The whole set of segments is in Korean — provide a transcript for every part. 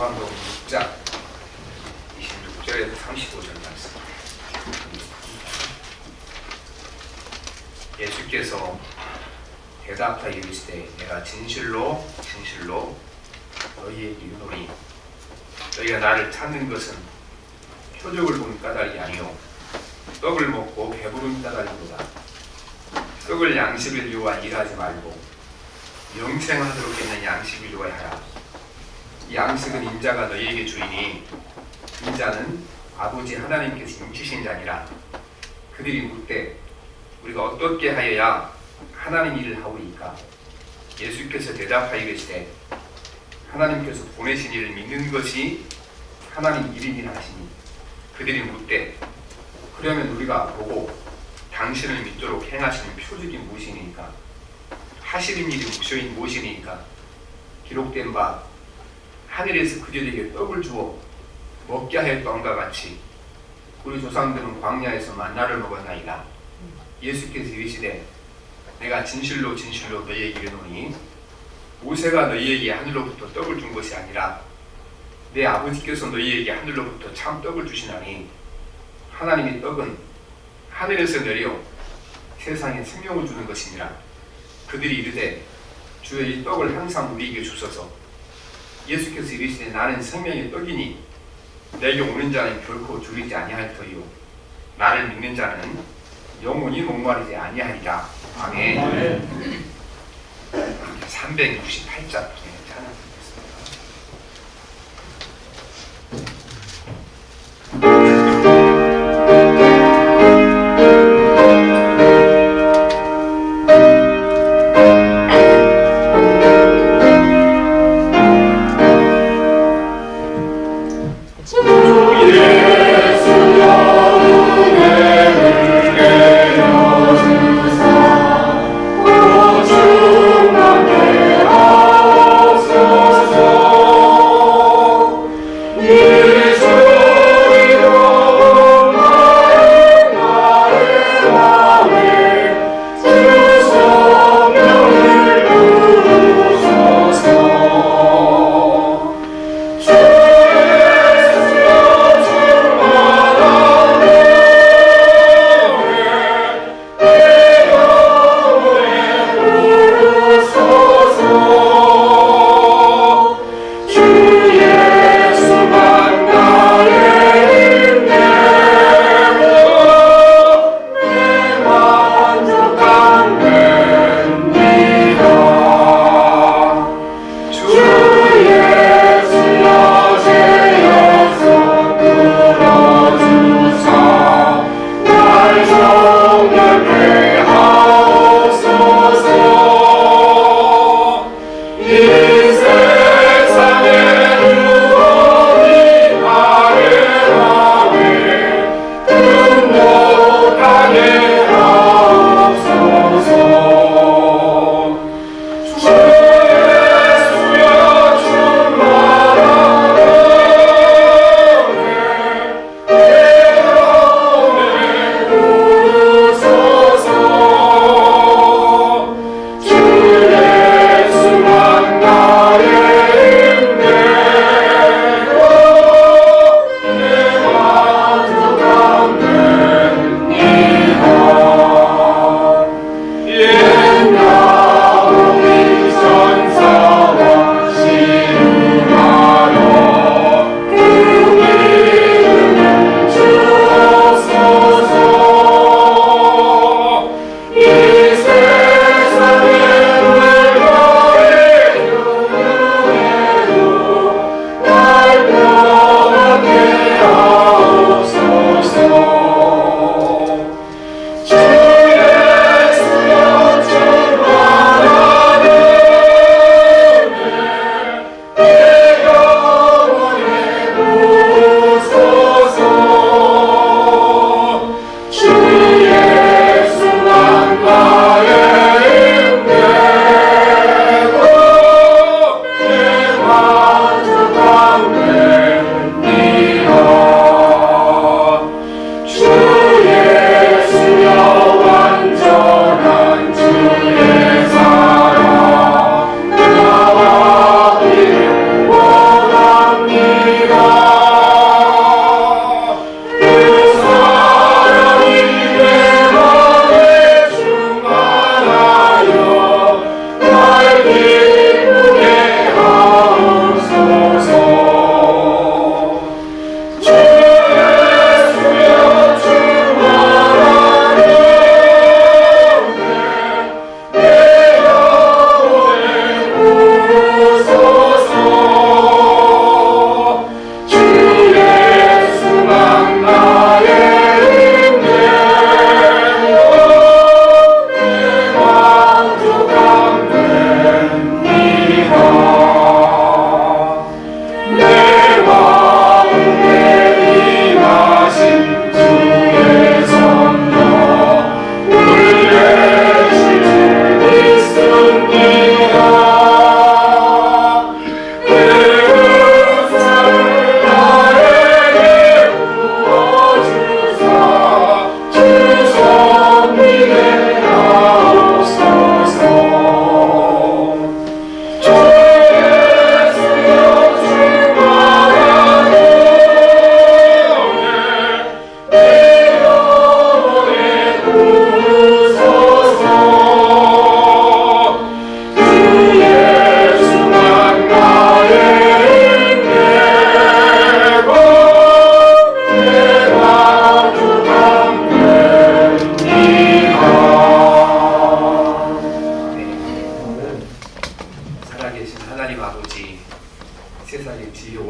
요한복음 6장 26절에서 35절 말씀. 예수께서 대답하여 이르시되 내가 진실로 진실로 너희에게 이르노니 너희가 나를 찾는 것은 표적을 본 까닭이 아니요 떡을 먹고 배부른 까닭이로다. 떡을 양식을 위하여 일하지 말고 영생하도록 있는 양식을 위하여 하라. 이 양식은 인자가 너희에게 주이니 인자는 아버지 하나님께서 인치신 자니라. 그들이 묻되 우리가 어떻게 하여야 하나님 일을 하오리까? 예수께서 대답하여 이르시되 하나님께서 보내신 이를 믿는 것이 하나님 일이니라 하시니 그들이 묻되 그러면 우리가 보고 당신을 믿도록 행하시는 표적이 무엇이니까? 하시는 일이 무엇이니까? 기록된 바 하늘에서 그들에게 떡을 주어 먹게 하였던가 같이 우리 조상들은 광야에서 만나를 먹었나이다. 예수께서 이르시되 내가 진실로 진실로 너희에게 이르노니 모세가 너희에게 하늘로부터 떡을 준 것이 아니라 내 아버지께서 너희에게 하늘로부터 참 떡을 주시나니 하나님의 떡은 하늘에서 내려 세상에 생명을 주는 것이니라. 그들이 이르되 주여 이 떡을 항상 우리에게 주소서. 예수께서 이르시되 나는 생명의 떡이니 내게 오는 자는 결코 줄이지 아니할 터이요 나를 믿는 자는 영원히 목마르지 아니하리라. 아멘. 368자 찬양 드리겠습니다. 주님께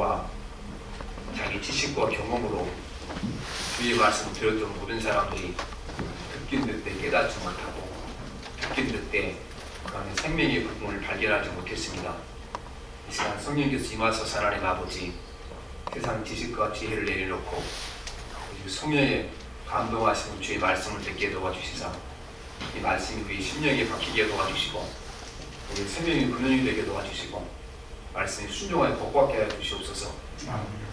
지혜와 자기 지식과 경험으로 주의 말씀을 들었던 모든 사람들이 듣긴 듣되 깨닫지 못하고 듣긴 듣되 그 안에 생명의 부분을 발견하지 못했습니다. 이 시간 성령께서 임하소서. 하나님 아버지, 세상 지식과 지혜를 내려놓고 성령의 감동하시는 주의 말씀을 듣게 도와주시사 이 말씀이 우리 심령에 박히게 도와주시고 우리 생명의 근원이 되게 도와주시고 말씀이 순종하여 복받게 하여 주시옵소서.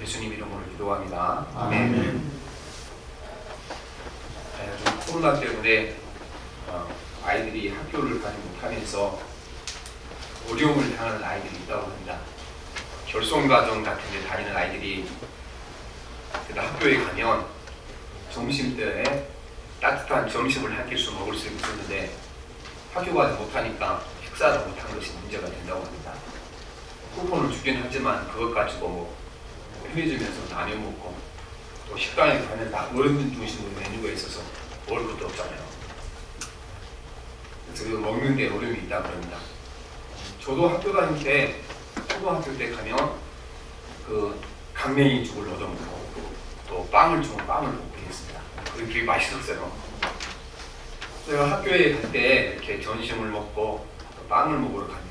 예수님 이름으로 기도합니다. 아멘. 요즘 코로나 때문에 아이들이 학교를 가지 못하면서 어려움을 당하는 아이들이 있다고 합니다. 결손가정 같은 데 다니는 아이들이 학교에 가면 점심때 따뜻한 점심을 한 끼씩 먹을 수 있었는데 학교 가지 못하니까 식사를 못한 것이 문제가 된다고 합니다. 쿠폰을 주긴 하지만 그것 가지고 뭐 편의점에서 나눠 먹고 또 식당에 가면 다 어른들 중심으로 메뉴가 있어서 먹을 것도 없잖아요. 그래서 먹는데 어려움이 있다고 합니다. 저도 학교 다닐 때 초등학교 때 가면 그 강냉이 죽을 얻어먹고 또 빵을 주면 빵을 먹고 했습니다. 그게 되게 맛있었어요. 제가 학교에 갈 때 이렇게 점심을 먹고 빵을 먹으러 갑니다.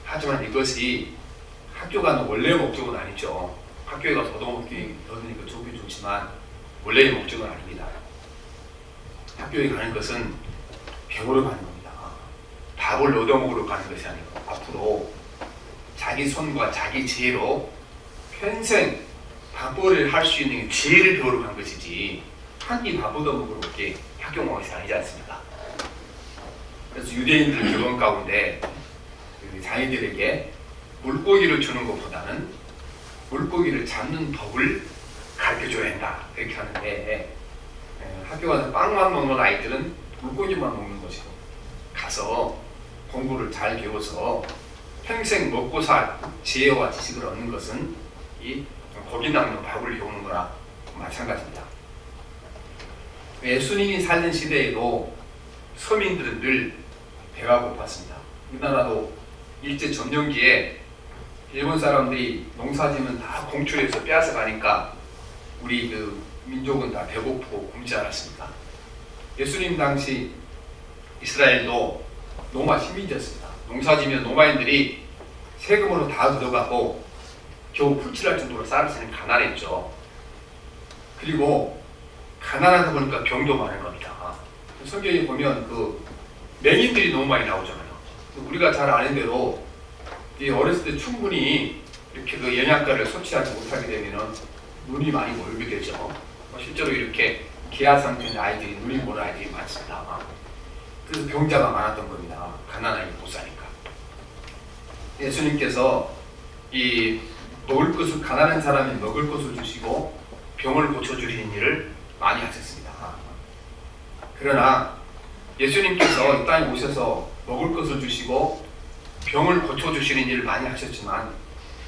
하지만 이것이 학교 가는 원래 목적은 아니죠. 학교에 가서 얻으니까 좋지만 원래의 목적은 아닙니다. 학교에 가는 것은 배우러 가는 겁니다. 밥을 얻어먹으러 가는 것이 아니고 앞으로 자기 손과 자기 지혜로 평생 밥벌이를 할 수 있는 지혜를 배우러 간 것이지 한 끼 밥 얻어먹으러 이렇게 학교 온 것이 아니지 않습니까? 그래서 유대인들 교원 가운데 자녀들에게 물고기를 주는 것보다는 물고기를 잡는 법을 가르쳐줘야 한다 이렇게 하는데 학교 가서 빵만 먹는 아이들은 물고기만 먹는 것이고 가서 공부를 잘 배워서 평생 먹고 살 지혜와 지식을 얻는 것은 이 고기 낚는 밥을 배우는 거나 마찬가지입니다. 예수님이 살던 시대에도 서민들은 늘 배가 고팠습니다. 우리나라도 일제점령기에 일본 사람들이 농사지면 다 공출해서 빼앗아 가니까 우리 그 민족은 다 배고프고 굶지 않았습니까? 예수님 당시 이스라엘도 노마 식민지였습니다. 농사지면 노마인들이 세금으로 다 들어가고 겨우 풀칠할 정도로 살았으니 가난했죠. 그리고 가난하다 보니까 병도 많은 겁니다. 성경에 보면 그 맹인들이 너무 많이 나오잖아요. 우리가 잘 아는 대로 어렸을 때 충분히 이렇게 그 영양가를 섭취하지 못하게 되면 눈이 많이 멀게 되죠. 실제로 이렇게 기아 상태인 아이들이 눈이 모는 아이들이 많습니다. 그래서 병자가 많았던 겁니다. 가난하게 못 사니까. 예수님께서 이 먹을 것을 가난한 사람이 먹을 것을 주시고 병을 고쳐주시는 일을 많이 하셨습니다. 그러나 예수님께서 이 땅에 오셔서 먹을 것을 주시고 병을 고쳐주시는 일을 많이 하셨지만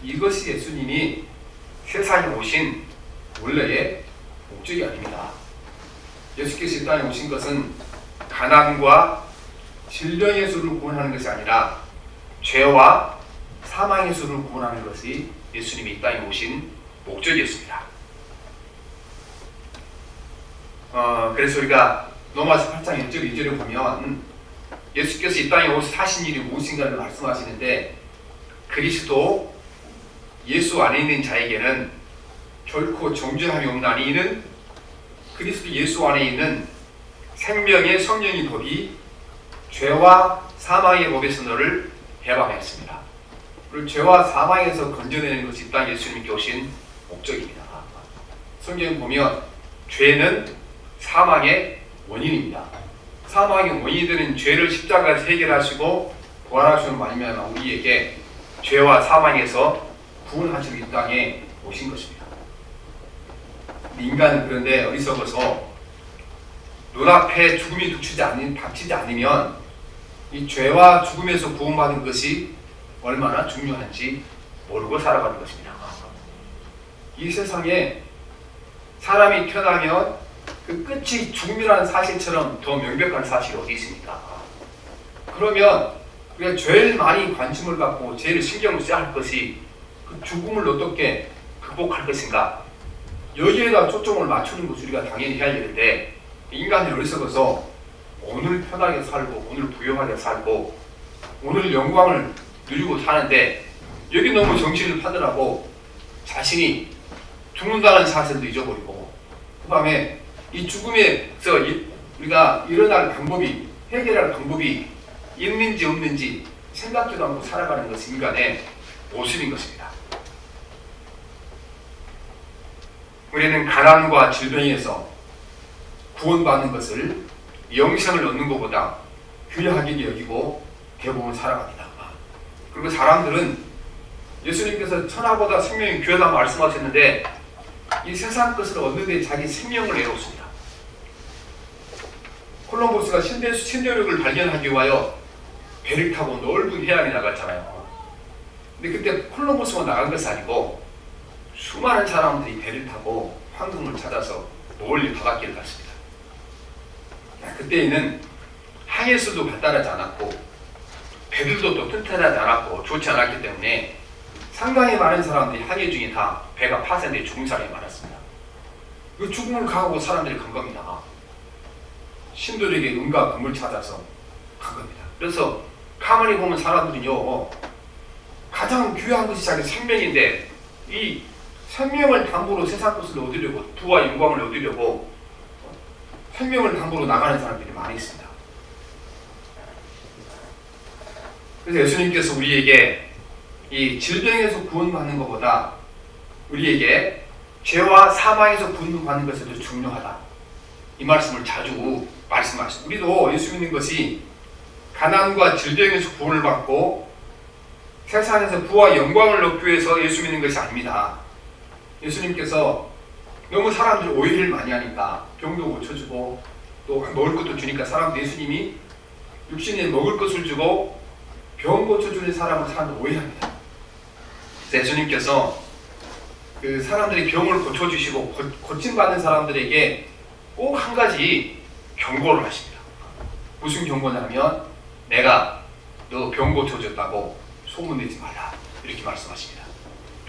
이것이 예수님이 세상에 오신 원래의 목적이 아닙니다. 예수께서 이 땅에 오신 것은 가난과 질병의 수를 구원하는 것이 아니라 죄와 사망의 수를 구원하는 것이 예수님이 이 땅에 오신 목적이었습니다. 그래서 우리가 로마서 8장 1절 2절을 보면 예수께서 이 땅에 오셔서 하신 일이 무엇인가를 말씀하시는데 그리스도 예수 안에 있는 자에게는 결코 정죄함이 없나니 이는 그리스도 예수 안에 있는 생명의 성령의 법이 죄와 사망의 법에서 너를 해방했습니다. 그리고 죄와 사망에서 건져내는 것이 이 땅에 예수님께 오신 목적입니다. 성경에 보면 죄는 사망의 원인입니다. 사망의 원인이 되는 죄를 십자가에서 해결하시고 부활하시는 말미암아 우리에게 죄와 사망에서 구원하시고 이 땅에 오신 것입니다. 인간은 그런데 어리석어서 눈앞에 죽음이 닥치지 않으면 이 죄와 죽음에서 구원받은 것이 얼마나 중요한지 모르고 살아가는 것입니다. 이 세상에 사람이 태어나면 그 끝이 죽음이라는 사실처럼 더 명백한 사실이 어디 있습니까? 그러면 우리가 제일 많이 관심을 갖고 제일 신경을 써야 할 것이 그 그 죽음을 어떻게 극복할 것인가, 여기에다 초점을 맞추는 것을 우리가 당연히 해야 되는데, 인간이 어리석어서 오늘 편하게 살고 오늘 부유하게 살고 오늘 영광을 누리고 사는데, 여기 너무 정신을 파들하고 자신이 죽는다는 사실도 잊어버리고, 그 다음에 이 죽음에서 우리가 일어날 방법이, 해결할 방법이 있는지 없는지 생각지도 않고 살아가는 것이 인간의 모습인 것입니다. 우리는 가난과 질병에서 구원받는 것을, 영생을 얻는 것보다 귀하게 여기고 대부분 살아갑니다. 그리고 사람들은 예수님께서 천하보다 생명이 귀하다 말씀하셨는데, 이 세상 것을 얻는 데 자기 생명을 내놓습니다. 콜럼버스가 신대륙을 발견하기 위하여 배를 타고 넓은 해안에 나갔잖아요. 근데 그때 콜럼버스가 나간 것이 아니고 수많은 사람들이 배를 타고 황금을 찾아서 멀리 바닷길을 갔습니다. 그때에는 항해술도 발달하지 않았고 배들도 또 튼튼하지 않았고 좋지 않았기 때문에 상당히 많은 사람들이 항해 중에 다 배가 파손돼 죽은 사람이 많았습니다. 그 죽음을 각오하고 사람들이 간 겁니다. 신들에게 은과 금을 찾아서 간 겁니다. 그래서 가만히 보면 사람들은요, 가장 귀한 것이 자기 생명인데 이 생명을 담보로 세상 것을 얻으려고, 부와 영광을 얻으려고 생명을 담보로 나가는 사람들이 많이 있습니다. 그래서 예수님께서 우리에게 이 질병에서 구원받는 것보다 우리에게 죄와 사망에서 구원받는 것이 더 중요하다, 이 말씀을 자주 말씀하시고, 우리도 예수 믿는 것이 가난과 질병에서 구원을 받고 세상에서 부와 영광을 얻기 위해서 예수 믿는 것이 아닙니다. 예수님께서 너무 사람들이 오해를 많이 하니까 병도 고쳐주고 또 먹을 것도 주니까 사람들, 예수님이 육신에 먹을 것을 주고 병 고쳐주는 사람을 사람들 오해합니다. 그래서 예수님께서 그 사람들이 병을 고쳐주시고 고침받는 사람들에게 꼭 한 가지 경고를 하십니다. 무슨 경고냐면, 내가 너 병 고쳐줬다고 소문내지 말라, 이렇게 말씀하십니다.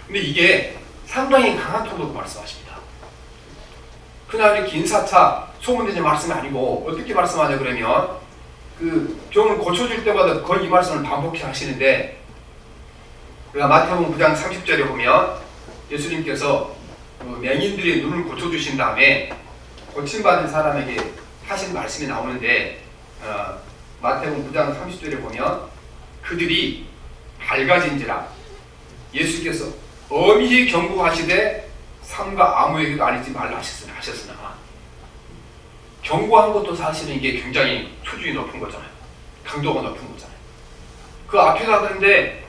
근데 이게 상당히 강한 톤으로 말씀하십니다. 그냥 이렇게 인사차 소문내지 말씀이 아니고 어떻게 말씀하냐 그러면, 그 병을 고쳐줄 때마다 거의 이 말씀을 반복해 하시는데, 우리가 마태복음 9장 30절에 보면 예수님께서 그 맹인들의 눈을 고쳐주신 다음에 고침받은 사람에게 하신 말씀이 나오는데, 마태복음 9장 30절에 보면 그들이 밝아진지라 예수께서 엄히 경고하시되 삼가 아무에게도 알리지 말라 하셨으나, 경고한 것도 사실은 이게 굉장히 수준이 높은 거잖아요. 강도가 높은 거잖아요. 그 앞에가 그런데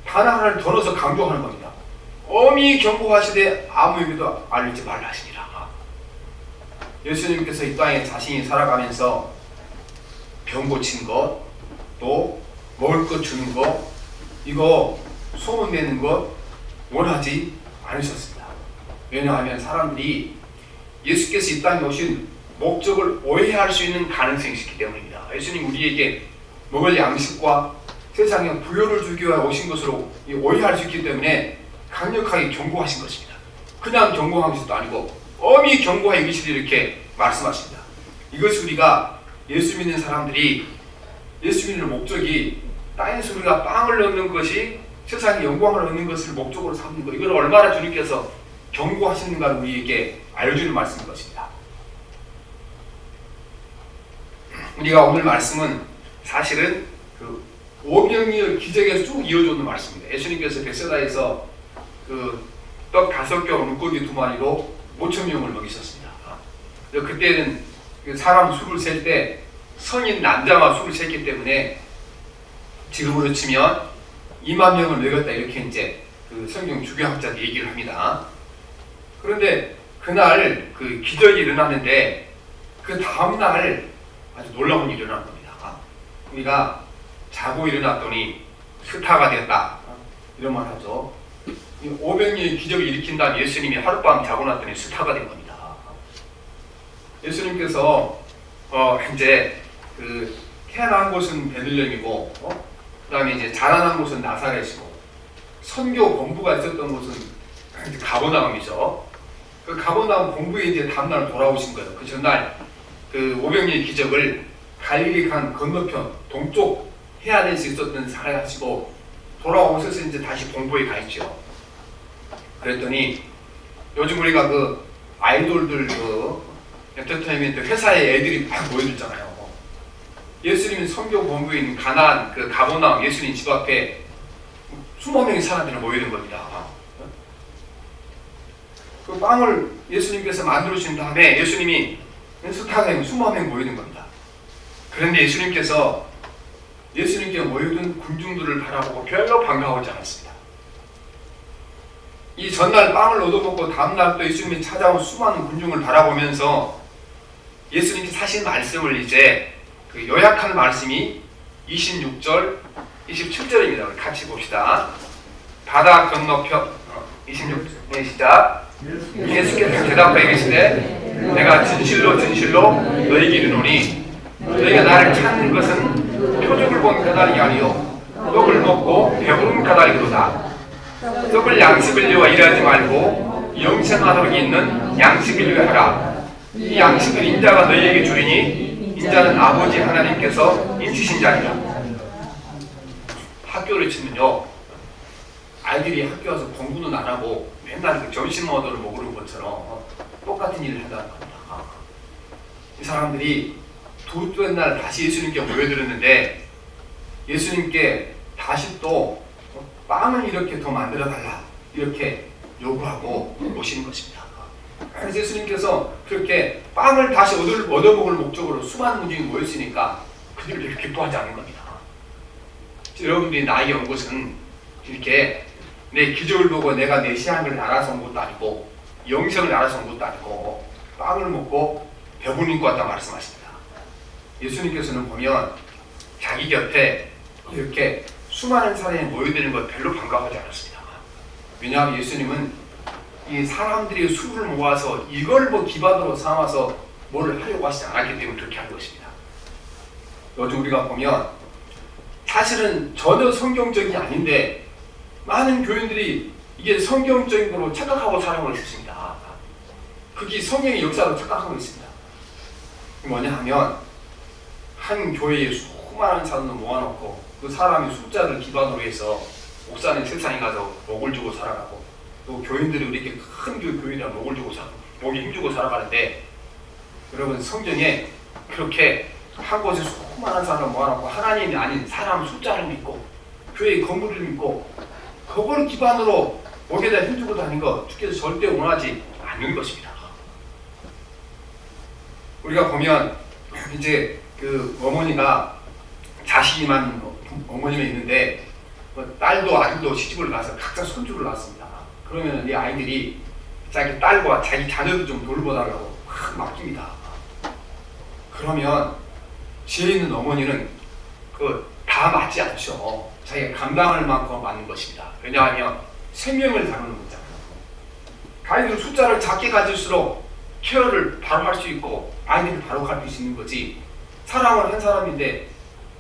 단 하나를 더 넣어서 강조하는 겁니다. 엄히 경고하시되 아무에게도 알리지 말라 하시니라. 예수님께서 이 땅에 자신이 살아가면서 병 고친 것, 또 먹을 것 주는 것, 이거 소문내는 것 원하지 않으셨습니다. 왜냐하면 사람들이 예수께서 이 땅에 오신 목적을 오해할 수 있는 가능성이 있기 때문입니다. 예수님 우리에게 먹을 양식과 세상에 부여를 주기 위해 오신 것으로 오해할 수 있기 때문에 강력하게 경고하신 것입니다. 그냥 경고한 것도 아니고 엄히 경고하여 이르시되 이렇게 말씀하십니다. 이것이 우리가 예수 믿는 사람들이, 예수 믿는 목적이 땅에서 우리가 빵을 얻는 것이 세상의 영광을 얻는 것을 목적으로 삼는 것, 이걸 얼마나 주님께서 경고하시는가를 우리에게 알려주는 말씀인 것입니다. 우리가 오늘 말씀은 사실은 그 오병이어 기적에서 쭉 이어져 는 말씀입니다. 예수님께서 벳세다에서 그 떡 5개와 물고기 2마리로 5,000명을 먹이셨습니다. 그때는 사람 수를 셀 때 성인 남자만 수를 셌기 때문에 지금으로 치면 2만 명을 먹였다, 이렇게 이제 그 성경 주교학자들이 얘기를 합니다. 그런데 그날 그 기적이 일어나는데 그 다음날 아주 놀라운 일이 일어난 겁니다. 우리가 자고 일어났더니 스타가 됐다, 이런 말 하죠. 500년의 기적을 일으킨 다음 예수님이 하룻밤 자고 났더니 스타가 된 겁니다. 예수님께서 이제 그 태어난 곳은 베들레헴이고, 그 다음에 이제 자라난 곳은 나사렛이고, 선교 본부가 있었던 곳은 가버나움이죠. 그 가버나움 본부에 이제 다음날 돌아오신 거예요. 그 전날 그 500일 기적을 갈릴리 강 건너편 동쪽 해안에서 있었던 사람이 하시고 돌아오셔서 이제 다시 본부에 가 있죠. 그랬더니 요즘 우리가 그 아이돌들 그 엔터테인먼트 회사에 애들이 막 모여들잖아요. 예수님이 선교 본부에 있는 가나안 그 가버나움 예수님 집 앞에 수만 명의 사람들이 모이는 겁니다. 그 빵을 예수님께서 만들어주신 다음에 예수님이 스타에 수만 명 모이는 겁니다. 그런데 예수님께 모여든 군중들을 바라보고 별로 반가워하지 않았습니다. 이 전날 빵을 얻어먹고 다음날 또 예수님이 찾아온 수많은 군중을 바라보면서 예수님께서 하신 말씀을 이제 그 요약한 말씀이 26절, 27절입니다. 같이 봅시다. 바다 건너편 26절 시작. 예수께서 대답하여 계시되 내가 진실로 진실로 너희에게 이르노니 너희가 나를 찾는 것은 표적을 본 까닭이 아니요 떡을 먹고 배부른 까닭이로다. 떡을 양식을 위하여 일하지 말고 영생하도록 있는 양식을 위하여 하라. 이 양식을 인자가 너희에게 주리니 인자는 아버지 하나님께서 인치신 자니라. 학교를 치면요, 아이들이 학교 와서 공부는 안 하고 맨날 그 점심 얻어를 먹으는 것처럼 똑같은 일을 한다는 겁니다. 이 사람들이 둘째 날 다시 예수님께 모여들었는데 예수님께 다시 또 빵을 이렇게 더 만들어 달라 이렇게 요구하고 오시는 것입니다. 그래서 예수님께서 그렇게 빵을 다시 얻어먹을 목적으로 수많은 군중이 모였으니까 그들을 이렇게 기뻐하지 않는 겁니다. 여러분들이 나에게 온 것은 이렇게 내 기적을 보고 내가 내 신앙을 알아서 온 것도 아니고 영생을 알아서 온 것도 아니고 빵을 먹고 배부른 것 같다 말씀하십니다. 예수님께서는 보면 자기 곁에 이렇게 수많은 사람이 모여드는 것 별로 반가워하지 않았습니다. 왜냐하면 예수님은 이 사람들이 수를 모아서 이걸 뭐 기반으로 삼아서 뭘 하려고 하시지 않았기 때문에 그렇게 한 것입니다. 요즘 우리가 보면 사실은 전혀 성경적이 아닌데 많은 교인들이 이게 성경적인 거로 착각하고 살아가고 있습니다. 그게 성경의 역사로 착각하고 있습니다. 뭐냐 하면 한 교회에 수많은 사람을 모아놓고 그 사람의 숫자를 기반으로 해서 목사는 세상에 가서 목을 주고 살아가고 또 교인들이 이렇게 큰 교인이라 목을 주고 목에 힘주고 살아가는데 여러분 성경에 그렇게 한 곳에 수많은 사람을 모아놓고 하나님이 아닌 사람 숫자를 믿고 교회의 건물을 믿고 그걸 기반으로 목에다 힘주고 다니는 거 주께서 절대 원하지 않는 것입니다. 우리가 보면 이제 그 어머니가 자식이만 어머님이 있는데 딸도 아들도 시집을 가서 각자 손주를 낳았습니다. 그러면 이 아이들이 자기 딸과 자기 자녀도 좀 돌보달라고 막 맡깁니다. 그러면 지혜 있는 어머니는 다 맞지 않죠. 자기가 감당할 만큼 맞는 것입니다. 왜냐하면 생명을 다루는 거잖아요. 아이들 숫자를 작게 가질수록 케어를 바로 할 수 있고 아이들이 바로 가르칠 수 있는 거지. 사랑을 한 사람인데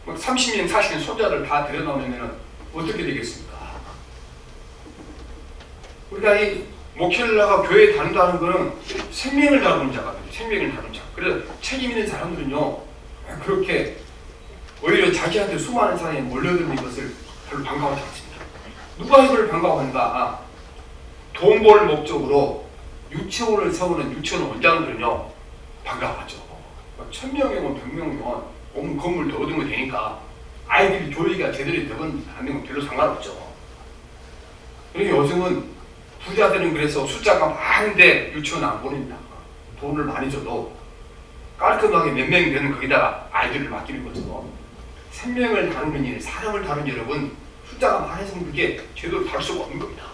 30년, 40년 손자를 다 들여놓으면 어떻게 되겠습니까? 우리가 이 목회를 나가 교회에 다닌다는 것은 생명을 다루는 자거든요. 생명을 다루는 자. 그래서 책임 있는 사람들은요, 그렇게 오히려 자기한테 수많은 사람이 몰려드는 것을 별로 반가워하지 않습니다. 누가 이걸 반가워하는가? 돈 벌 목적으로 유치원을 세우는 유치원 원장들은요, 반가워하죠. 1000명이면 100명이면 온 건물 더 얻으면 되니까 아이들이 교육이 제대로 되건 안 되면 별로 상관없죠. 그러니까 요즘은 부자들은 그래서 숫자가 많은데 유치원 안 보냅니다. 돈을 많이 줘도 깔끔하게 몇 명 되는 거기다가 아이들을 맡기는 거죠. 생명을 다루는 일, 사람을 다루는 여러분 숫자가 많아지면 그게 제대로 다룰 수가 없는 겁니다.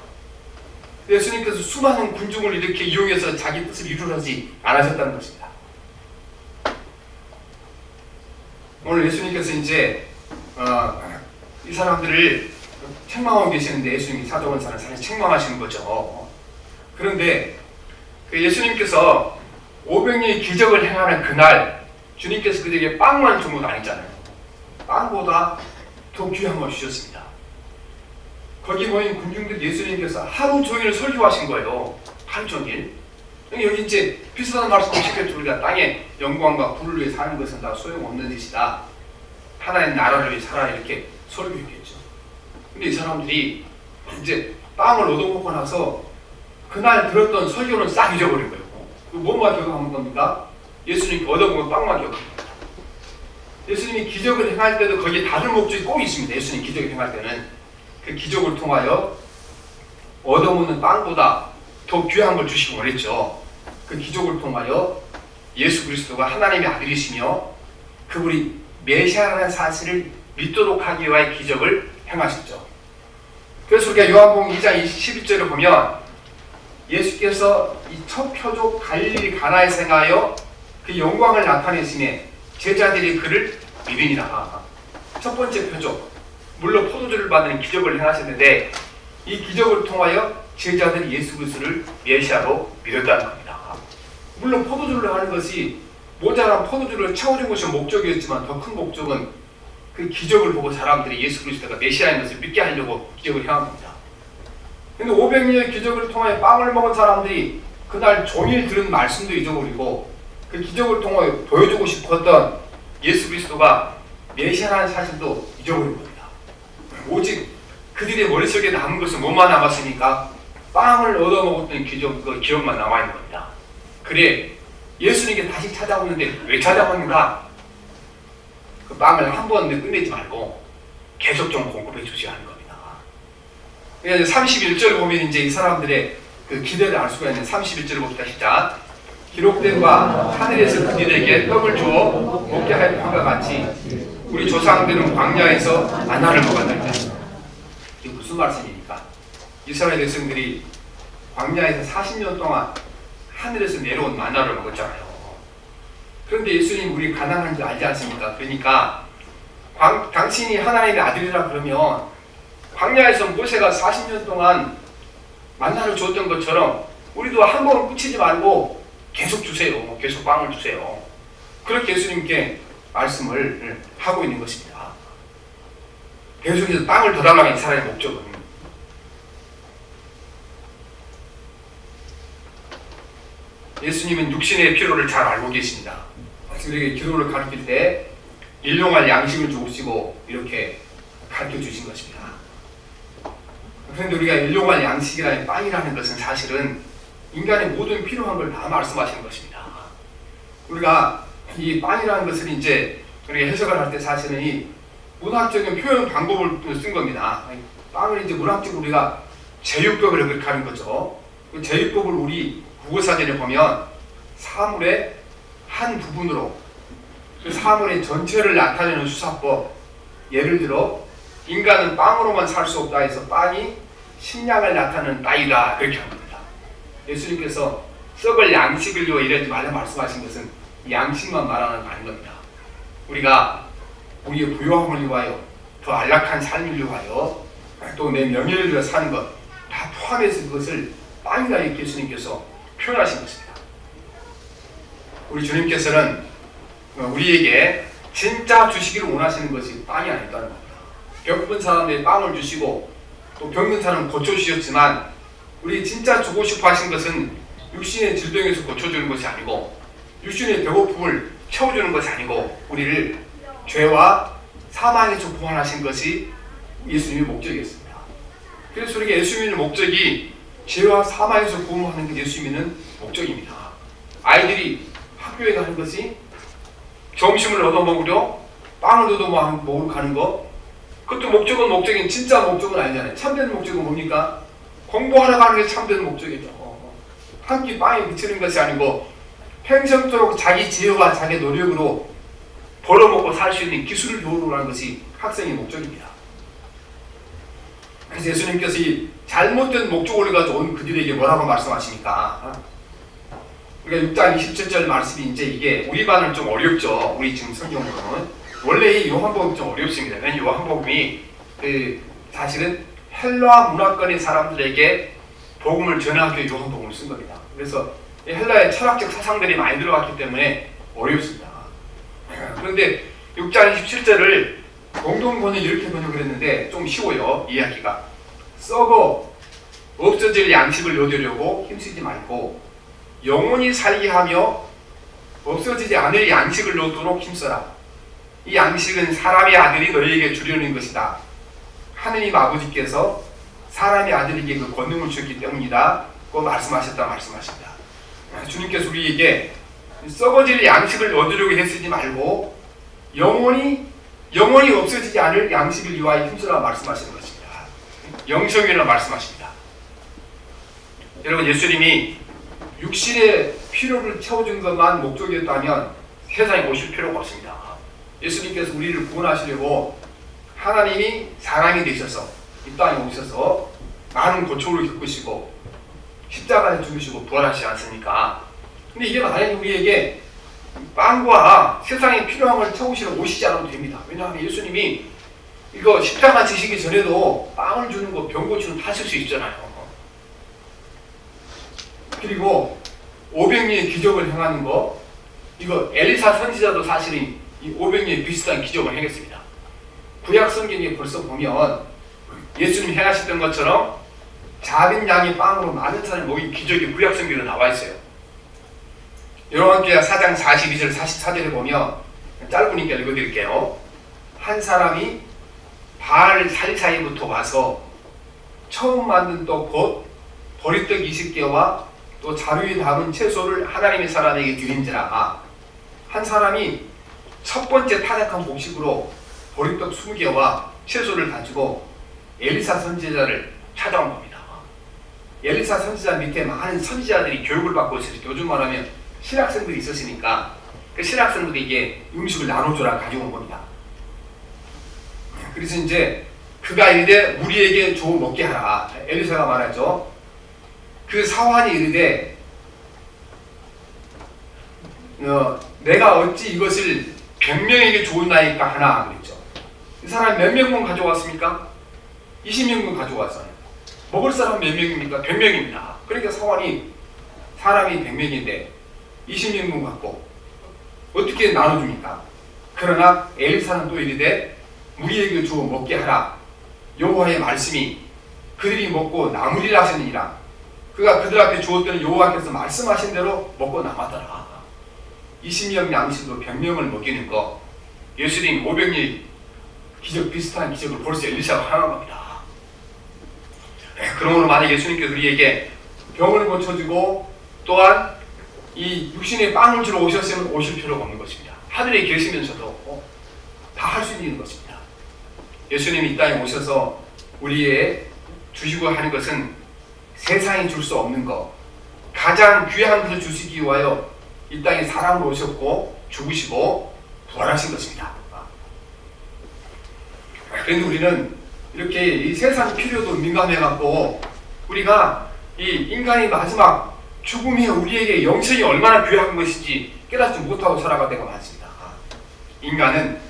예수님께서 수많은 군중을 이렇게 이용해서 자기 뜻을 이루지 않으셨다는 것입니다. 오늘 예수님께서 이제 이 사람들을 책망하고 계시는데 예수님이 사도원 사람을 책망하시는 거죠. 그런데 그 예수님께서 500년의 기적을 행하는 그날 주님께서 그들에게 빵만 준 건 아니잖아요. 빵보다 더 귀한 걸 주셨습니다. 거기 모인 군중들 예수님께서 하루 종일 설교하신 거예요. 하루 종일. 여기 이제 비슷한 말씀을 시켰죠. 우리가 땅의 영광과 부를 위해 사는 것은 다 소용없는 짓이다. 하나님 나라를 위해 살아라 이렇게 설교했겠죠. 근데 이 사람들이 이제 빵을 얻어먹고 나서 그날 들었던 설교는 싹 잊어버린 거예요. 뭐만 기억하는 겁니까? 예수님이 얻어먹은 빵만 기억합니다. 예수님이 기적을 행할 때도 거기에 다른 목적이 꼭 있습니다. 예수님 기적을 행할 때는 그 기적을 통하여 얻어먹는 빵보다 더 귀한 걸 주시고 원했죠. 그 기적을 통하여 예수 그리스도가 하나님의 아들이시며 그분이 메시아라는 사실을 믿도록 하기 위하여 기적을 행하셨죠. 그래서 우리가 요한복음 2장 11절을 보면 예수께서 이 첫 표적 갈릴리 가나에서 행하여 그 영광을 나타내시며 제자들이 그를 믿으니라. 첫 번째 표적, 물론 포도주를 받는 기적을 행하셨는데 이 기적을 통하여 제자들이 예수 그리스도를 메시아로 믿었다는 겁니다. 물론 포도주를 하는 것이 모자란 포도주를 채워준 것이 목적이었지만 더 큰 목적은 그 기적을 보고 사람들이 예수 그리스도가 메시아인 것을 믿게 하려고 기적을 행한 겁니다. 근데 500년의 기적을 통해 빵을 먹은 사람들이 그날 종일 들은 말씀도 잊어버리고 그 기적을 통해 보여주고 싶었던 예수 그리스도가 메시아라는 사실도 잊어버린 겁니다. 오직 그들의 머릿속에 남은 것은 뭐만 남았습니까? 빵을 얻어먹었던 그 기억만 남아있는 겁니다. 그래 예수님께 다시 찾아오는데 왜 찾아오는가? 그 빵을 한 번에 끝내지 말고 계속 좀 공급해 주셔야 하는 겁니다. 그래서 31절 보면 이제 이 사람들의 그 기대를 알 수가 있는 31절을 봅시다. 시작. 기록된 바 하늘에서 그들에게 떡을 주어 먹게 할 것과 같이 우리 조상들은 광야에서 만나를 먹었느니라. 이게 무슨 말씀입니까? 이스라엘 백성들이 광야에서 40년 동안 하늘에서 내려온 만나를 먹었잖아요. 그런데 예수님 우리 가난한 줄 알지 않습니까? 그러니까 당신이 하나님의 아들이라 그러면 광야에서 모세가 40년 동안 만나를 줬던 것처럼 우리도 한 번 끝이지 말고 계속 주세요. 계속 빵을 주세요. 그렇게 예수님께 말씀을 하고 있는 것입니다. 계속해서 빵을 더 달라는 이 사람의 목적은 예수님은 육신의 필요를 잘 알고 계십니다. 우리에게 기도를 가르칠 때 일용할 양식을 주시고 이렇게 가르쳐 주신 것입니다. 그런데 우리가 일용할 양식이라는 빵이라는 것은 사실은 인간의 모든 필요한 걸 다 말씀하시는 것입니다. 우리가 이 빵이라는 것을 이제 우리가 해석을 할 때 사실은 이 문학적인 표현 방법을 쓴 겁니다. 빵을 이제 문학적으로 우리가 제육법을 그렇게 하는 거죠. 그 제육법을 우리 국어사전에 보면 사물의 한 부분으로 그 사물의 전체를 나타내는 수사법, 예를 들어 인간은 빵으로만 살 수 없다 해서 빵이 식량을 나타내는 빵이다 그렇게 합니다. 예수님께서 썩을 양식을 위하여 이러지 말라 말씀하신 것은 양식만 말하는 거 아닌 겁니다. 우리가 우리의 부요함을 위하여 더 안락한 삶을 위하여 또 내 명예를 위하여 사는 것 다 포함해서 그것을 빵이다 이렇게 예수님께서 표현하신 것입니다. 우리 주님께서는 우리에게 진짜 주시기를 원하시는 것이 빵이 아니었다는 겁니다. 배고픈 사람에게 빵을 주시고 또 병든 사람은 고쳐주셨지만 우리 진짜 주고 싶어 하신 것은 육신의 질병에서 고쳐주는 것이 아니고 육신의 배고픔을 채워주는 것이 아니고 우리를 죄와 사망에서 구원하신 것이 예수님의 목적이었습니다. 그래서 우리가 예수 믿는 목적이 죄와 사망에서 구원하는 게 예수 믿는 목적입니다. 아이들이 학교에 가는 것이 점심을 얻어먹으려 빵을 얻어먹으러 가는 거 그것도 목적은 목적인 진짜 목적은 아니잖아요. 참된 목적은 뭡니까? 공부하러 가는 게 참된 목적이죠. 한 끼 빵에 미치는 것이 아니고 평생토록 자기 지혜와 자기 노력으로 벌어먹고 살 수 있는 기술을 배우는 것이 학생의 목적입니다. 그래서 예수님께서 이 잘못된 목적을 가지고 온 그들에게 뭐라고 말씀하십니까? 우리가 6장 27절 말씀이 이제 이게 우리 반은 좀 어렵죠. 우리 지금 성경으로는 원래 이 요한복음이 좀 어렵습니다. 왜냐하면 요한복음이 사실은 헬라 문화권의 사람들에게 복음을 전하기 위해 요한복음을 쓴 겁니다. 그래서 헬라의 철학적 사상들이 많이 들어갔기 때문에 어렵습니다. 그런데 6장 27절을 공동번역 이렇게 번역을 했는데 좀 쉬워요. 이해하기가. 썩어 없어질 양식을 얻으려고 힘쓰지 말고 영원히 살게 하며 없어지지 않을 양식을 얻도록 힘써라. 이 양식은 사람의 아들이 너희에게 주려는 것이다. 하느님 아버지께서 사람의 아들에게 그 권능을 주었기 때문이다. 고 말씀하셨습니다. 주님께서 우리에게 썩어질 양식을 얻으려고 애쓰지 말고 영원히 없어지지 않을 양식을 위하여 힘쓰라 말씀하시는 것입니다. 영성이라 말씀하십니다. 여러분, 예수님이 육신의 필요를 채워준 것만 목적이었다면 세상에 오실 필요가 없습니다. 예수님께서 우리를 구원하시려고 하나님이 사람이 되셔서 이 땅에 오셔서 많은 고초를 겪으시고 십자가에 죽으시고 부활하시지 않습니까? 근데 이게 만약에 우리에게 빵과 세상에 필요한 걸 채우시러 오시지 않아도 됩니다. 왜냐하면 예수님이 이거 십자가 지시기 전에도 빵을 주는 거, 병 고치는 다 하실 수 있잖아요. 그리고 500리의 기적을 행하는 거, 이거 엘리사 선지자도 사실은 이 500리의 비슷한 기적을 행했습니다. 구약 성경에 벌써 보면 예수님이 행하셨던 것처럼 작은 양의 빵으로 많은 사람을 먹인 기적이 구약 성경에 나와 있어요. 요한계시록 4장 42절 44절에 보면 짧으니까 읽어드릴게요. 한 사람이 바알 사이사이부터 와서 처음 만든 떡 곧 보리떡 20개와 또 자루에 담은 채소를 하나님의 사람에게 드린지라. 한 사람이 첫 번째 타작한 곡식으로 보리떡 20개와 채소를 가지고 엘리사 선지자를 찾아온 겁니다. 엘리사 선지자 밑에 많은 선지자들이 교육을 받고 있어요. 요즘 말하면 신학생들이 있었으니까 그 신학생들에게 음식을 나눠주라 가져온 겁니다. 그래서 이제 그가 이르되 우리에게 줘 먹게 하라. 엘리사가 말하죠. 그 사환이 이르되 내가 어찌 이것을 100명에게 주었나이까 하나 그랬죠. 이 사람이 몇 명분 가져왔습니까? 20명분 가져왔어요. 먹을 사람 몇 명입니까? 100명입니다. 그러니까 사환이 사람이 100명인데 20명분 갖고 어떻게 나눠줍니까? 그러나 엘리사는 또 이르되 우리에게 주어 먹게 하라. 여호와의 말씀이 그들이 먹고 남으리라 하시니라. 그가 그들 앞에 주었더니 여호와께서 말씀하신 대로 먹고 남았더라. 20명 양식으로 100명을 먹이는 거, 예수님 500리 기적 비슷한 기적을 벌써 엘리사가 하는 겁니다. 그러므로 만약 예수님께서 우리에게 병을 고쳐주고 또한 이 육신의 빵을 주러 오셨으면 오실 필요가 없는 것입니다. 하늘에 계시면서도 다 할 수 있는 것입니다. 예수님이 이 땅에 오셔서 우리의 주시고 하는 것은 세상이 줄 수 없는 것, 가장 귀한 것을 주시기 위하여 이 땅에 사람으로 오셨고 죽으시고 부활하신 것입니다. 그런데 우리는 이렇게 이 세상 필요도 민감해갖고 우리가 이 인간의 마지막 죽음이 우리에게 영생이 얼마나 귀한 것인지 깨닫지 못하고 살아갈 때가 많습니다. 인간은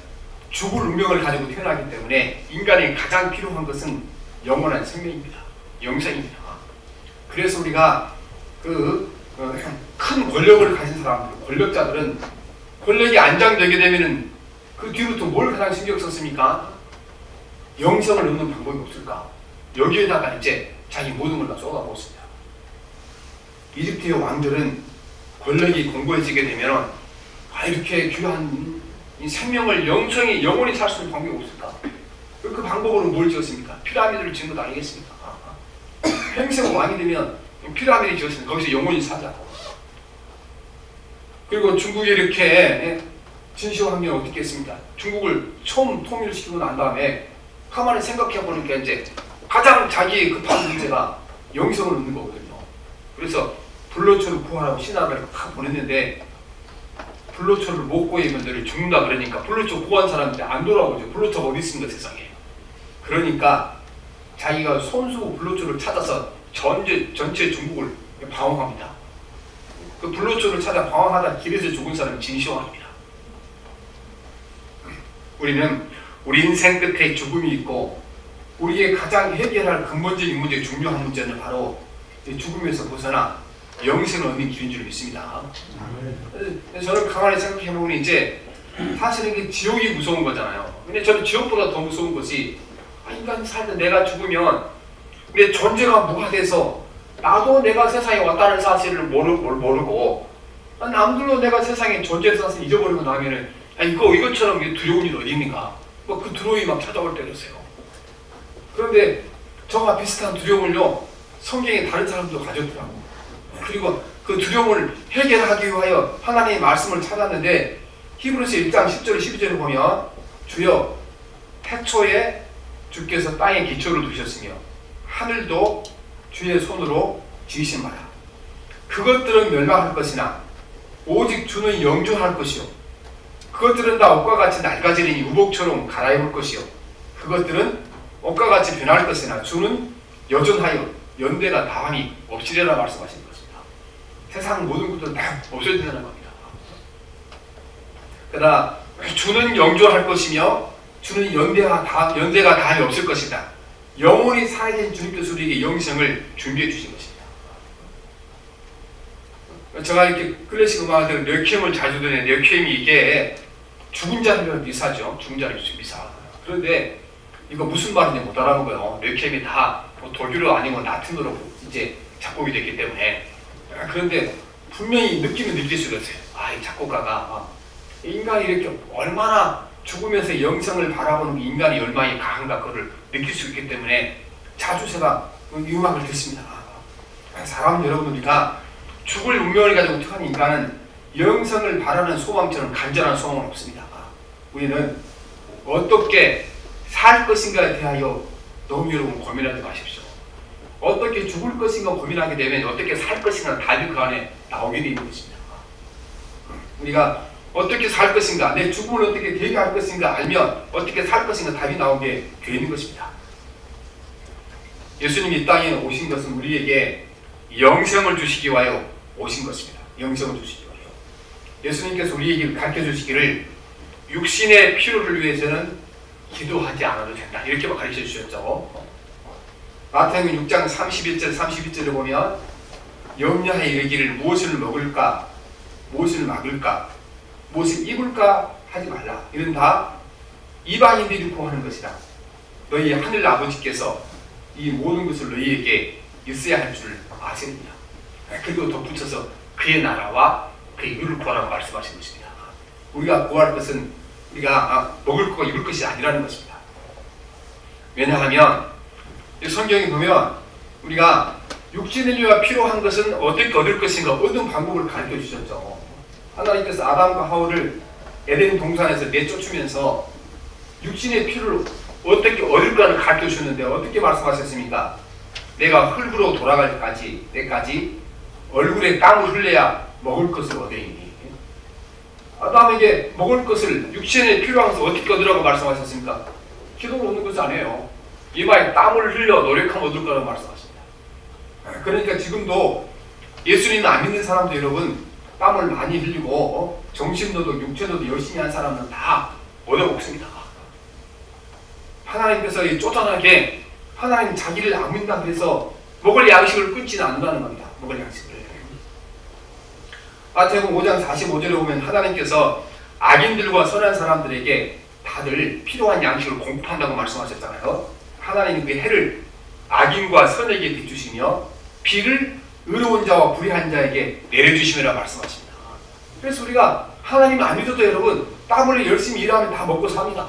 죽을 운명을 가지고 태어나기 때문에 인간이 가장 필요한 것은 영원한 생명입니다. 영생입니다. 그래서 우리가 큰 권력을 가진 사람들, 권력자들은 권력이 안정되게 되면은 그 뒤부터 뭘 가장 신경 썼습니까? 영생을 얻는 방법이 없을까? 여기에다가 이제 자기 모든 걸 다 쏟아부었습니다. 이집트의 왕들은 권력이 공고해지게 되면 이렇게 귀한 이 생명을 영원히 살 수 있는 방법이 없을까? 그 방법으로 뭘 지었습니까? 피라미드를 지은 것 아니겠습니까? 평생 왕이 되면 피라미드 지었으니까 거기서 영원히 살자고. 그리고 중국이 이렇게 진시황경이 어떻게 했습니까? 중국을 처음 통일을 시키고 난 다음에 가만히 생각해 보니까 이제 가장 자기의 급한 문제가 영성을 얻는 거거든요. 그래서 불로초를 구하라고 신하를 다 보냈는데 불로초를 못 구하면 너를 죽는다 그러니까 불로초 구한 사람인데 안 돌아오죠. 불로초가 어디 있습니까 세상에. 그러니까 자기가 손수 불로초를 찾아서 전체 중국을 방어합니다. 그 불로초를 찾아 방어하다 길에서 죽은 사람은 진시황입니다. 우리는 우리 인생 끝에 죽음이 있고 우리의 가장 해결할 근본적인 문제, 중요한 문제는 바로 죽음에서 벗어나 영생을 얻는 길인 줄 믿습니다. 저는 가만히 생각해보면 이제 사실은 이게 지옥이 무서운 거잖아요. 근데 저는 지옥보다 더 무서운 것이 인간 살다 내가 죽으면 내 존재가 무화돼서 나도 내가 세상에 왔다는 사실을 모르고 남들도 내가 세상에 존재의 사실을 잊어버리고 나면은 이것처럼 두려운 일 어디 있는가? 그 두려움이 막 찾아올 때였어요. 그런데 저와 비슷한 두려움을요, 성경에 다른 사람도 가졌더라고. 그리고 그 두려움을 해결하기 위하여 하나님의 말씀을 찾았는데, 히브리서 1장 10절 12절을 보면 주여 태초에 주께서 땅에 기초를 두셨으며 하늘도 주의 손으로 지으신 바라. 그것들은 멸망할 것이나 오직 주는 영존할 것이요 그것들은 다 옷과 같이 낡아지리니 우복처럼 갈아입을 것이요 그것들은 옷과 같이 변할 것이나 주는 여전하여 연대가 다함이 없으리라 말씀하신 것입니다. 세상 모든 것들은 다 없어진다는 겁니다. 그러나 주는 영존할 것이며 주는 연대가 다함이 없을 것이다. 영원히 살아계신 주님께서 우리에게 영생을 준비해 주신 것입니다. 제가 이렇게 클래식 음악을 레퀴엠을 자주 듣는 레퀴엠이 이게 죽은 자를 미사죠. 죽은 자를 미사. 그런데 이거 무슨 말인지 못 알아보고요. 레퀴엠이 다 독일어 아니면 라틴어로 이제 작곡이 됐기 때문에. 그런데 분명히 느낌이 느낄 수가 있어요. 이 작곡가가 인간이 이렇게 얼마나 죽으면서 영생을 바라보는 인간이 얼마나 강한가 그걸 느낄 수 있기 때문에 자주 제가 이 음악을 듣습니다. 사람 여러분, 우리가 죽을 운명을 가지고 태어난 인간은 영생을 바라는 소망처럼 간절한 소망은 없습니다. 우리는 어떻게 살 것인가에 대하여 너무 여러분 고민하지 마십시오. 어떻게 죽을 것인가 고민하게 되면 어떻게 살 것인가 답이 그 안에 나오게 되는 것입니다. 우리가 어떻게 살 것인가, 내 죽음을 어떻게 대비할 것인가 알면 어떻게 살 것인가 답이 나오게 되는 것입니다. 예수님이 이 땅에 오신 것은 우리에게 영생을 주시기 위하여 오신 것입니다. 영생을 주시기 위하여. 예수님께서 우리에게 가르쳐 주시기를 육신의 필요를 위해서는 기도하지 않아도 된다. 이렇게 가르쳐 주셨죠. 마태복음 6장 31절 32절을 보면 염려하여 이르기를 무엇을 먹을까, 무엇을 막을까, 무엇을 입을까 하지 말라. 이런 다 이방인들이 구하는 것이다. 너희 하늘 아버지께서 이 모든 것을 너희에게 있어야 할 줄 아십니다. 그리고 덧붙여서 그의 나라와 그의 의를 구하라고 말씀하신 것입니다. 우리가 구할 것은 우리가 먹을 것과 입을 것이 아니라는 것입니다. 왜냐하면 이 성경에 보면 우리가 육신인류가 필요한 것은 어떻게 얻을 것인가 얻는 방법을 가르쳐 주셨죠. 하나님께서 아담과 하와를 에덴 동산에서 내쫓으면서 육신의 필요를 어떻게 얻을까를 가르쳐 주셨는데 어떻게 말씀하셨습니까? 내가 흙으로 돌아갈 때까지 얼굴에 땀을 흘려야 먹을 것을 얻으리니. 아담에게 먹을 것을 육신에 필요한 것을 어떻게 얻으라고 말씀하셨습니까? 기도로 얻는 것이 아니에요. 이마에 땀을 흘려 노력하면 얻을 거라고 말씀하십니다. 그러니까 지금도 예수님 안 믿는 사람들 여러분 땀을 많이 흘리고 정신노동, 육체노동 열심히 한 사람은 다 얻어먹습니다. 하나님께서 쫓아나게 하나님 자기를 안 믿는다고 해서 먹을 양식을 끊지는 않는다는 겁니다. 먹을 양식을. 마태복음 5장 45절에 보면 하나님께서 악인들과 선한 사람들에게 다들 필요한 양식을 공급한다고 말씀하셨잖아요. 하나님은 그 해를 악인과 선에게 비추시며 비를 의로운 자와 불의한 자에게 내려주시리라 말씀하십니다. 그래서 우리가 하나님 안 믿어도 여러분 땀 흘려 열심히 일하면 다 먹고 삽니다.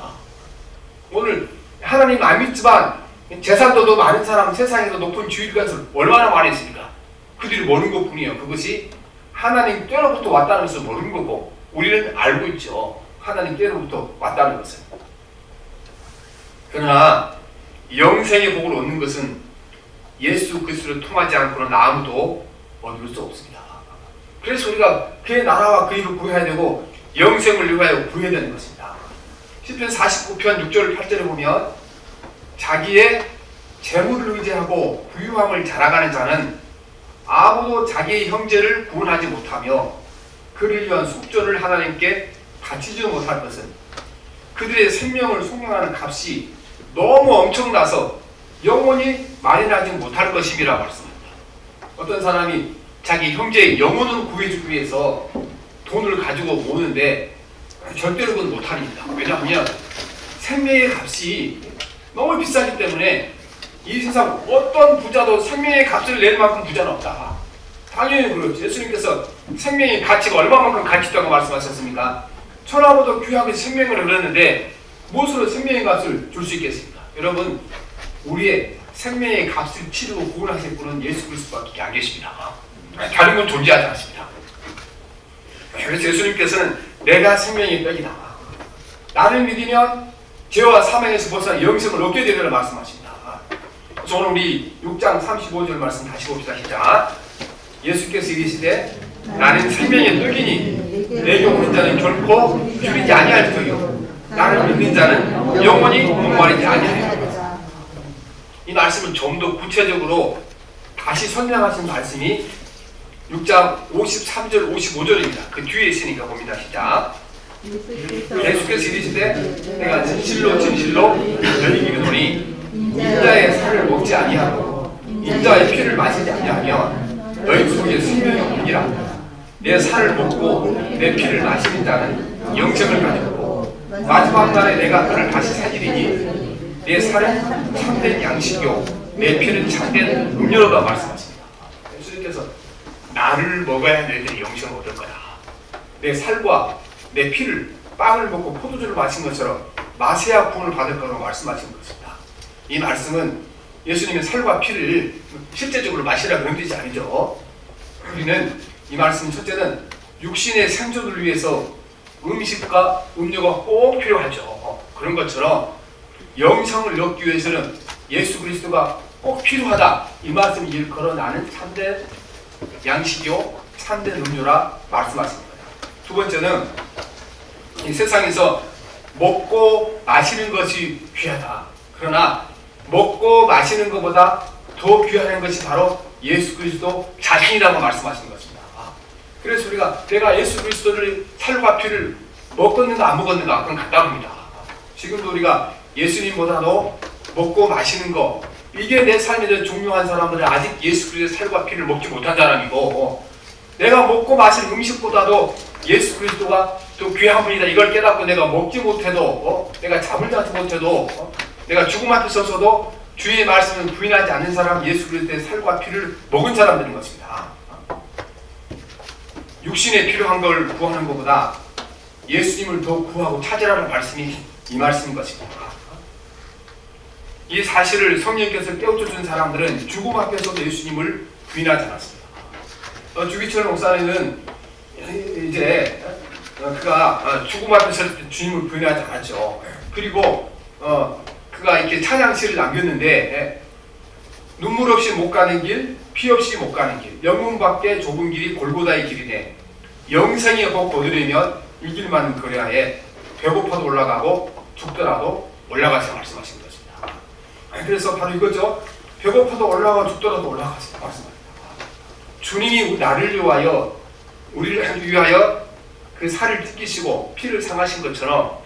오늘 하나님 안 믿지만 재산도 더 많은 사람, 세상에서 높은 지위를 얼마나 많이 있습니까? 그들이 모르는 것뿐이에요. 그것이 하나님 때로부터 왔다는 것을 모르는 거고 우리는 알고 있죠. 하나님 때로부터 왔다는 것을. 그러나 영생의 복을 얻는 것은 예수 그리스도를 통하지 않고는 아무도 얻을 수 없습니다. 그래서 우리가 그의 나라와 그의 일을 구해야 되고 영생을 위하여 구해야 되는 것입니다. 시편 49편 6절 8절에 보면 자기의 재물을 의지하고 부유함을 자랑하는 자는 아무도 자기의 형제를 구원하지 못하며 그를 위한 속전을 하나님께 바치지 못할 것은 그들의 생명을 속량하는 값이 너무 엄청나서 영원히 마련하지 못할 것임이라 말씀합니다. 어떤 사람이 자기 형제의 영혼을 구해주기 위해서 돈을 가지고 모으는데 절대로 그건 못합니다. 왜냐하면 생명의 값이 너무 비싸기 때문에 이 세상 어떤 부자도 생명의 값을 낼 만큼 부자는 없다. 당연히 그렇죠. 예수님께서 생명의 가치가 얼마만큼 가치 있다고 말씀하셨습니까? 천하보다 귀하게 생명을 흘렸는데 무엇으로 생명의 값을 줄 수 있겠습니까? 여러분, 우리의 생명의 값을 치르고 구원하실 분은 예수 그리스도밖에 안 계십니다. 다른 건 존재하지 않습니다. 그래서 예수님께서는 내가 생명의 떡이다. 나를 믿으면 죄와 사망에서 벗어나 영생을 얻게 되리라 말씀하십니다. 그래서 오늘 우리 6장 35절 말씀 다시 봅시다. 시작. 예수께서 이르시되 나는 생명의 떡이니 내게 오는 자는 결코 줄이지 아니할 터이요 나를 믿는 자는 영원히 목마르지 아니하리라. 이 말씀을 좀 더 구체적으로 다시 설명하신 말씀이 6장 53절 55절입니다. 그 뒤에 있으니까 봅니다. 시작. 예수께서 이르시되 내가 진실로 진실로 너희에게 이르노니 인자의 살을 먹지 아니하고 인자의 피를 마시지 아니하면 너희 속에 생명이 없느니라. 내 살을 먹고 내 피를 마시는 자는 영생을 가졌고 마지막 날에 내가 그를 다시 살리리니 내 살은 참된 양식이요 내 피는 참된 음료로다 말씀하십니다. 예수님께서 나를 먹어야 너희들이 영생을 얻을 거다. 내 살과 내 피를 빵을 먹고 포도주를 마신 것처럼 마셔야 구원을 받을 거라고 말씀하신 것입니다. 이 말씀은 예수님의 살과 피를 실제적으로 마시라고 그런 뜻이 아니죠. 우리는 이 말씀 첫째는 육신의 생존을 위해서 음식과 음료가 꼭 필요하죠. 그런 것처럼 영생을 얻기 위해서는 예수 그리스도가 꼭 필요하다. 이 말씀을 일컬어 나는 참된 양식이요 참된 음료라 말씀하십니다. 두 번째는 이 세상에서 먹고 마시는 것이 귀하다. 그러나 먹고 마시는 것보다 더 귀한 것이 바로 예수 그리스도 자신이라고 말씀하시는 것입니다. 그래서 우리가 내가 예수 그리스도를 살과 피를 먹었는가 안 먹었는가 그건 간단합니다. 지금도 우리가 예수님보다도 먹고 마시는 거 이게 내 삶에 대해 중요한 사람들은 아직 예수 그리스도의 살과 피를 먹지 못한 사람이고 내가 먹고 마신 음식보다도 예수 그리스도가 또 귀한 분이다 이걸 깨닫고 내가 먹지 못해도 내가 잠을 자지 못해도 내가 죽음 앞에 서서도 주의 말씀을 부인하지 않는 사람 예수 그리스도의 살과 피를 먹은 사람들인 것입니다. 육신에 필요한 걸 구하는 것보다 예수님을 더 구하고 찾으라는 말씀이 이 말씀인 것입니다. 이 사실을 성령께서 깨우쳐준 사람들은 죽음 앞에서도 예수님을 부인하지 않았습니다. 주기철 목사님은 이제 그가 죽음 앞에서 주님을 부인하지 않았죠. 그리고 그가 이렇게 찬양시를 남겼는데 눈물 없이 못 가는 길, 피 없이 못 가는 길, 영문 밖에 좁은 길이 골고다의 길이네. 영생의 복 얻으려면 이 길만은 거려야 배고파도 올라가고 죽더라도 올라가서 말씀하신 것입니다. 그래서 바로 이거죠. 배고파도 올라가고 죽더라도 올라가서 말씀합니다. 주님이 나를 위하여 우리를 위하여 그 살을 찢기시고 피를 상하신 것처럼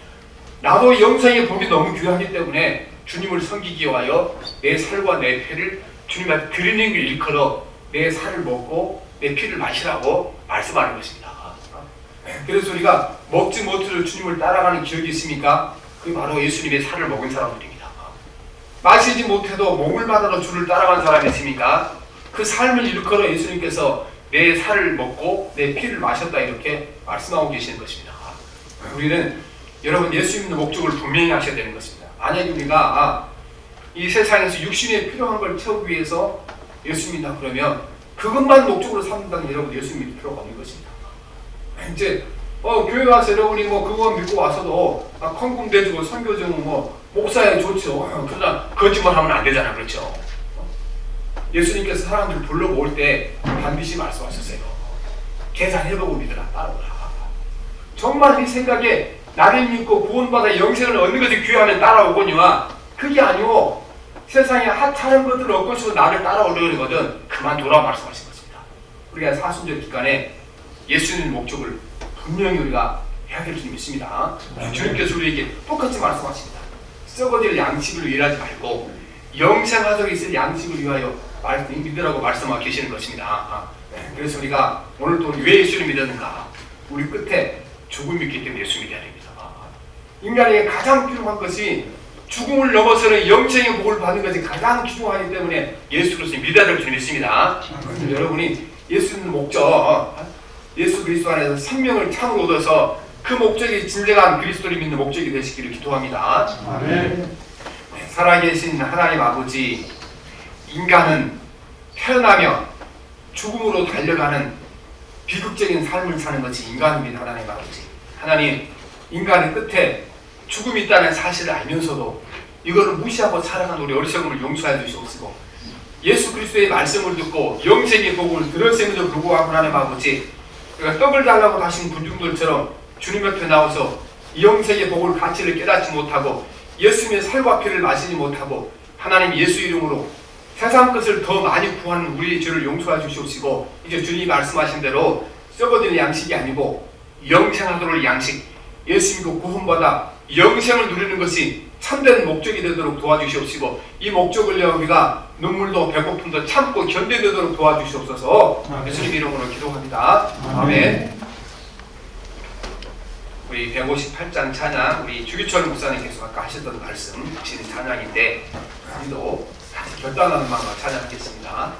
나도 영생의 복이 너무 귀하기 때문에 주님을 섬기기 위하여 내 살과 내 피를 주님 앞에 드리는 걸 일컬어 내 살을 먹고 내 피를 마시라고 말씀하는 것입니다. 그래서 우리가 먹지 못해도 주님을 따라가는 기억이 있습니까? 그게 바로 예수님의 살을 먹은 사람들입니다. 마시지 못해도 목을 마르러 주를 따라간 사람이 있습니까? 그 삶을 일컬어 예수님께서 내 살을 먹고 내 피를 마셨다 이렇게 말씀하고 계시는 것입니다. 우리는 여러분 예수님의 목적을 분명히 하셔야 되는 것입니다. 만약에 우리가 이 세상에서 육신에 필요한 걸 채우기 위해서 예수 믿는다 그러면 그것만 목적으로 삼는다면 여러분 예수 믿을 필요가 없는 것입니다. 이제 교회 와서 여러분이 그거 믿고 와서도 헌금 대주고 선교 좀 목사에 좋죠. 그러나 거짓말 하면 안 되잖아, 그렇죠? 예수님께서 사람들을 불러 모을 때 반드시 말씀하셨어요. 계산해보고 믿으라, 따라오라. 정말 네 생각에 나를 믿고 구원받아 영생을 얻는 것이 귀하면 따라오거니와 그게 아니고 세상에 하찮은 것들을 얻고 싶어 나를 따라오려거든 그만둬라 말씀하신 것입니다. 우리가 사순절 기간에 예수님의 목적을 분명히 우리가 해야 될 줄 믿습니다. 주님께서 우리에게 똑같이 말씀하십니다. 썩어질 양식을 위하지 말고 영생하도록 있을 양식을 위하여 믿으라고 말씀하고 계시는 것입니다. 그래서 우리가 오늘 또 왜 예수를 믿었는가? 우리 끝에 죽음이 있기 때문에 예수 믿어야 됩니다. 인간에게 가장 필요한 것이 죽음을 넘어서는 영생의 복을 받는 것이 가장 귀중하기 때문에 예수 그리스도의 믿음을 드렸습니다. 그래서 여러분이 예수 믿는 목적, 예수 그리스도 안에서 생명을 참으로 얻어서 그 목적이 진정한 그리스도를 믿는 목적이 되시기를 기도합니다. 아멘. 살아계신 하나님 아버지, 인간은 태어나며 죽음으로 달려가는 비극적인 삶을 사는 것이 인간입니다. 하나님 아버지, 하나님, 인간의 끝에 죽음이 있다는 사실을 알면서도 이거를 무시하고 살아간 우리 어리석음을 용서해 주시옵시고, 예수 그리스도의 말씀을 듣고 영생의 복을 들었음에도 불구하고 하나님 아버지, 우리가 떡을 달라고 하신 군중들처럼 주님 옆에 나와서 영생의 복을 가치를 깨닫지 못하고 예수님의 살과 피를 마시지 못하고 하나님 예수 이름으로 세상 것을 더 많이 구하는 우리의 죄를 용서해 주시옵시고, 이제 주님이 말씀하신 대로 썩어질 양식이 아니고 영생하도록 양식, 예수 믿고 구원받아 영생을 누리는 것이 참된 목적이 되도록 도와주시옵시고, 이 목적을 위해 우리가 눈물도 배고픔도 참고 견뎌내도록 도와주시옵소서. 예수님 이름으로 기도합니다. 아멘. 우리 158장 찬양, 우리 주기철 목사님께서 아까 하셨던 말씀, 진 찬양인데 우리도 같이 결단하는 마음으로 찬양하겠습니다.